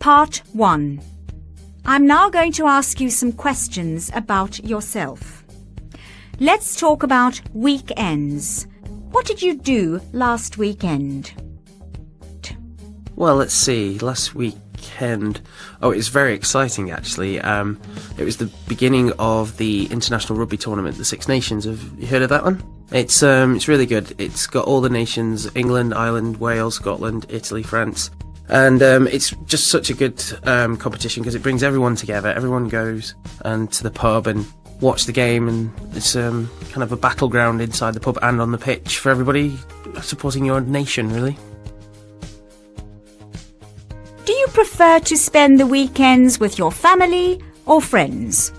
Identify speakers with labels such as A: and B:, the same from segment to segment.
A: Part 1. I'm now going to ask you some questions about yourself. Let's talk about weekends. What did you do last weekend?
B: Well, let's see. Last weekend... Oh, it was very exciting, actually. It was the beginning of the International Rugby Tournament, the Six Nations. Have you heard of that one? It's really good. It's got all the nations: England, Ireland, Wales, Scotland, Italy, France. And it's just such a good competition because it brings everyone together. Everyone goes to the pub and watch the game, and it's kind of a battleground inside the pub and on the pitch for everybody supporting your nation, really.
A: Do you prefer to spend the weekends with your family or friends?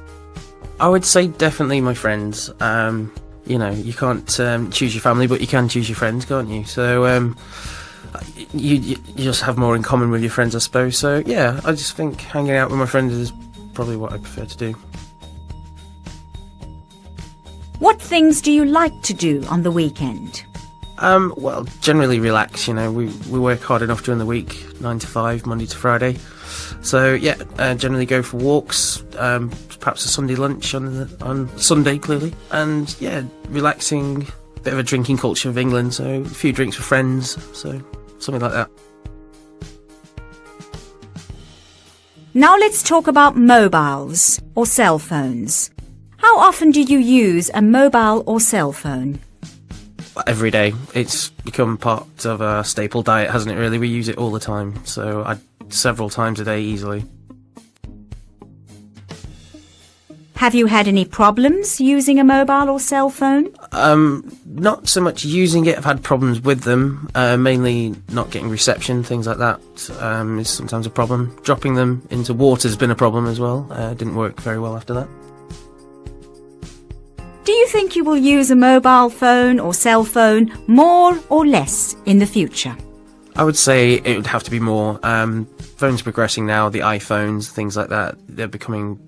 B: I would say definitely my friends. You know, you can't choose your family, but you can choose your friends, can't you? So you just have more in common with your friends, I suppose. So yeah, I just think hanging out with my friends is probably what I prefer to do.
A: What things do you like to do on the weekend?
B: Well, generally relax, you know. We work hard enough during the week, 9 to 5, Monday to Friday. So yeah, generally go for walks, perhaps a Sunday lunch on Sunday, clearly. And yeah, relaxing, bit of a drinking culture of England, so a few drinks with friends, so something like that.
A: Now let's talk about mobiles or cell phones. How often do you use a mobile or cell phone?
B: Every day. It's become part of our staple diet, hasn't it, really? We use it all the time, so several times a day easily.
A: Have you had any problems using a mobile or cell phone?
B: Not so much using it. I've had problems with them, mainly not getting reception, things like that is sometimes a problem. Dropping them into water has been a problem as well. Didn't work very well after that.
A: Do you think you will use a mobile phone or cell phone more or less in the future?
B: I would say it would have to be more. Phones are progressing now, the iPhones, things like that, they're becoming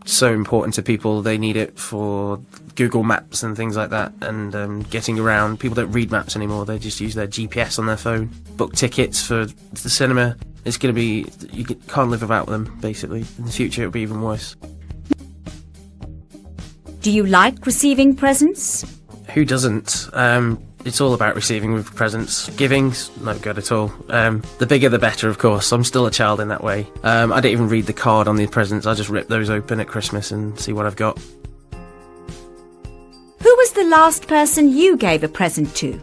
B: so important to people. They need it for Google Maps and things like that, and getting around. People don't read maps anymore, they just use their GPS on their phone. Book tickets for the cinema. It's going to be, you can't live without them, basically. In the future it'll be even worse.
A: Do you like receiving presents?
B: Who doesn't? It's all about receiving with presents. Giving's not good at all. The bigger the better, of course. I'm still a child in that way. I don't even read the card on the presents. I just rip those open at Christmas and see what I've got.
A: Who was the last person you gave a present to?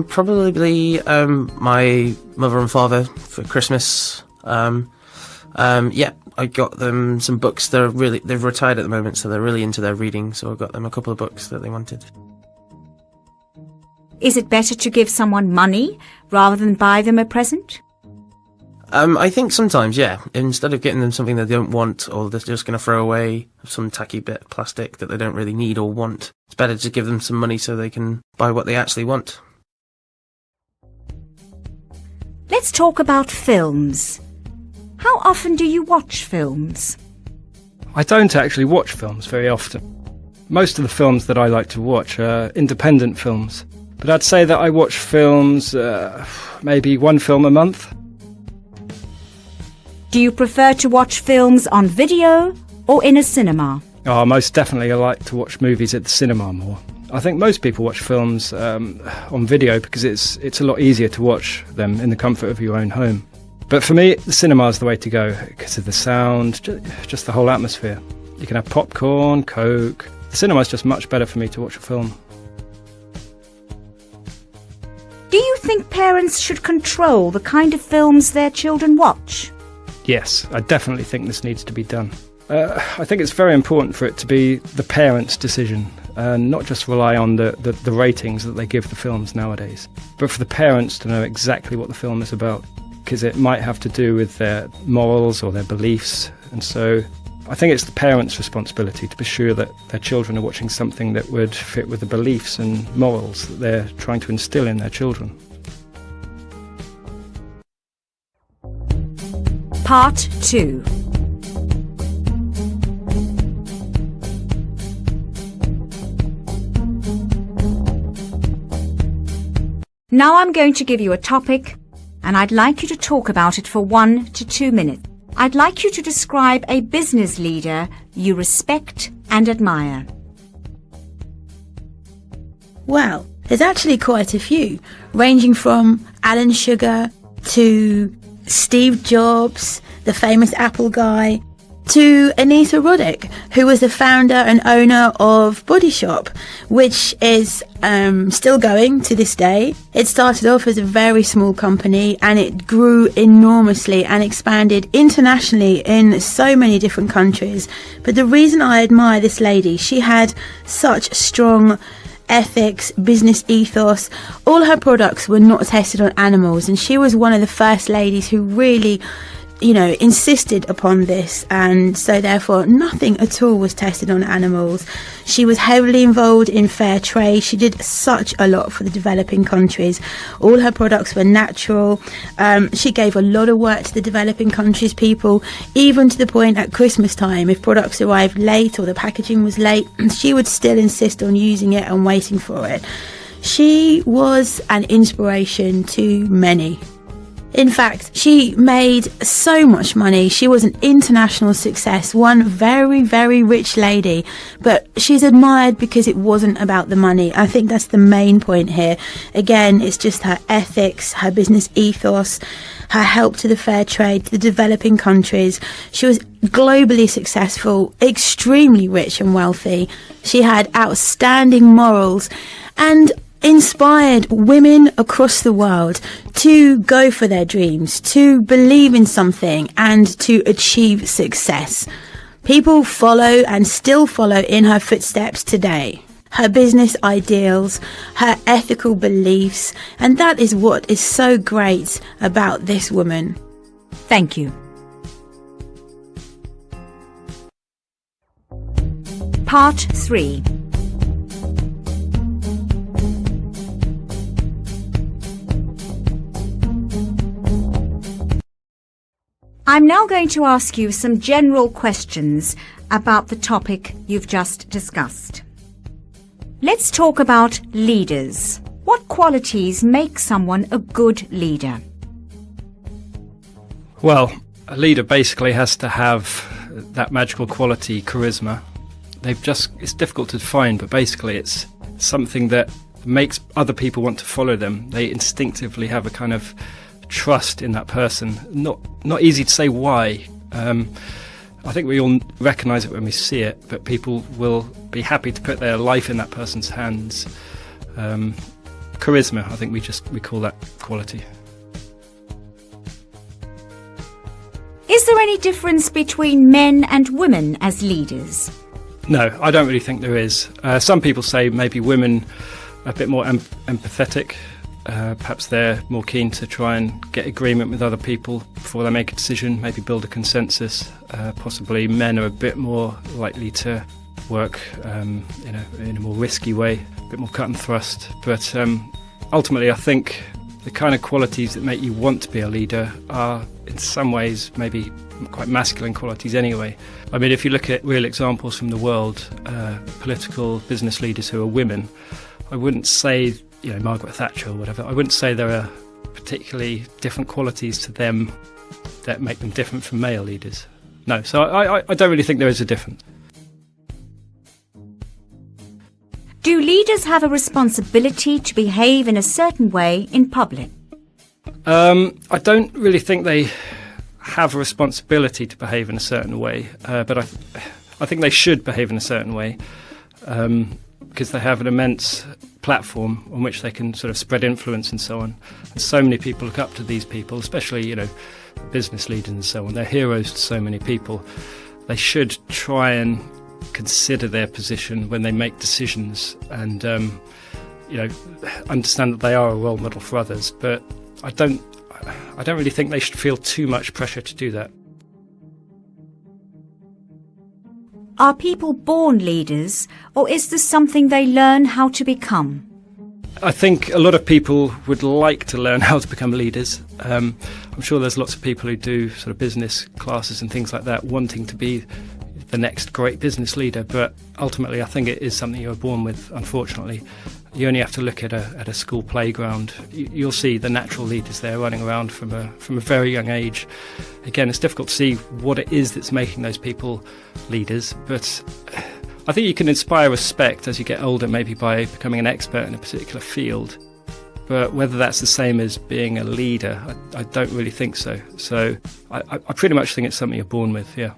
B: Probably my mother and father for Christmas. Yeah, I got them some books. They've retired at the moment, so they're really into their reading, so I got them a couple of books that they wanted.
A: Is it better to give someone money rather than buy them a present?
B: I think sometimes, yeah. Instead of getting them something they don't want, or they're just going to throw away some tacky bit of plastic that they don't really need or want, it's better to give them some money so they can buy what they actually want.
A: Let's talk about films. How often do you watch films?
C: I don't actually watch films very often. Most of the films that I like to watch are independent films. But I'd say that I watch films, maybe one film a month.
A: Do you prefer to watch films on video or in a cinema?
C: Oh, most definitely I like to watch movies at the cinema more. I think most people watch films on video because it's a lot easier to watch them in the comfort of your own home. But for me, the cinema is the way to go because of the sound, just the whole atmosphere. You can have popcorn, Coke. The cinema is just much better for me to watch a film.
A: Do you think parents should control the kind of films their children watch?
C: Yes, I definitely think this needs to be done. I think it's very important for it to be the parents' decision and not just rely on the ratings that they give the films nowadays, but for the parents to know exactly what the film is about, because it might have to do with their morals or their beliefs. And so I think it's the parents' responsibility to be sure that their children are watching something that would fit with the beliefs and morals that they're trying to instill in their children.
A: Part 2. Now I'm going to give you a topic and I'd like you to talk about it for 1 to 2 minutes. I'd like you to describe a business leader you respect and admire.
D: Well, there's actually quite a few, ranging from Alan Sugar to Steve Jobs, the famous Apple guy, to Anita Roddick, who was the founder and owner of Body Shop, which is still going to this day. It started off as a very small company and it grew enormously and expanded internationally in so many different countries. But the reason I admire this lady, she had such strong ethics, business ethos. All her products were not tested on animals, and she was one of the first ladies who really, insisted upon this, and so therefore nothing at all was tested on animals. She was heavily involved in fair trade. She did such a lot for the developing countries. All her products were natural. She gave a lot of work to the developing countries people, even to the point at Christmas time, if products arrived late or the packaging was late, she would still insist on using it and waiting for it. She was an inspiration to many. In fact, she made so much money. She was an international success, one very, very rich lady, but she's admired because it wasn't about the money. I think that's the main point here. Again, it's just her ethics, her business ethos, her help to the fair trade, to the developing countries. She was globally successful, extremely rich and wealthy. She had outstanding morals and inspired women across the world to go for their dreams, to believe in something and to achieve success. People follow and still follow in her footsteps today. Her business ideals, her ethical beliefs, and that is what is so great about this woman.
A: Thank you. Part 3. I'm now going to ask you some general questions about the topic you've just discussed. Let's talk about leaders. What qualities make someone a good leader?
C: Well, a leader basically has to have that magical quality, charisma. It's difficult to define, but basically it's something that makes other people want to follow them. They instinctively have a kind of trust in that person. Not easy to say why. I think we all recognise it when we see it, but people will be happy to put their life in that person's hands. Charisma, I think we call that quality.
A: Is there any difference between men and women as leaders?
C: No, I don't really think there is. Some people say maybe women are a bit more empathetic. Perhaps they're more keen to try and get agreement with other people before they make a decision, maybe build a consensus. Possibly men are a bit more likely to work in a more risky way, a bit more cut and thrust. But ultimately, I think the kind of qualities that make you want to be a leader are in some ways maybe quite masculine qualities anyway. I mean, if you look at real examples from the world, political business leaders who are women, I wouldn't say Margaret Thatcher or whatever, I wouldn't say there are particularly different qualities to them that make them different from male leaders. No, so I don't really think there is a difference.
A: Do leaders have a responsibility to behave in a certain way in public?
C: I don't really think they have a responsibility to behave in a certain way, but I think they should behave in a certain way because they have an immense platform on which they can sort of spread influence and so on. And so many people look up to these people, especially, business leaders and so on. They're heroes to so many people. They should try and consider their position when they make decisions and, understand that they are a role model for others. But I don't really think they should feel too much pressure to do that.
A: Are people born leaders, or is this something they learn how to become?
C: I think a lot of people would like to learn how to become leaders. I'm sure there's lots of people who do sort of business classes and things like that wanting to be the next great business leader, but ultimately I think it is something you're born with, unfortunately. You only have to look at a school playground. You'll see the natural leaders there running around from a very young age. Again, it's difficult to see what it is that's making those people leaders, but I think you can inspire respect as you get older, maybe by becoming an expert in a particular field. But whether that's the same as being a leader, I don't really think so. So I pretty much think it's something you're born with, yeah.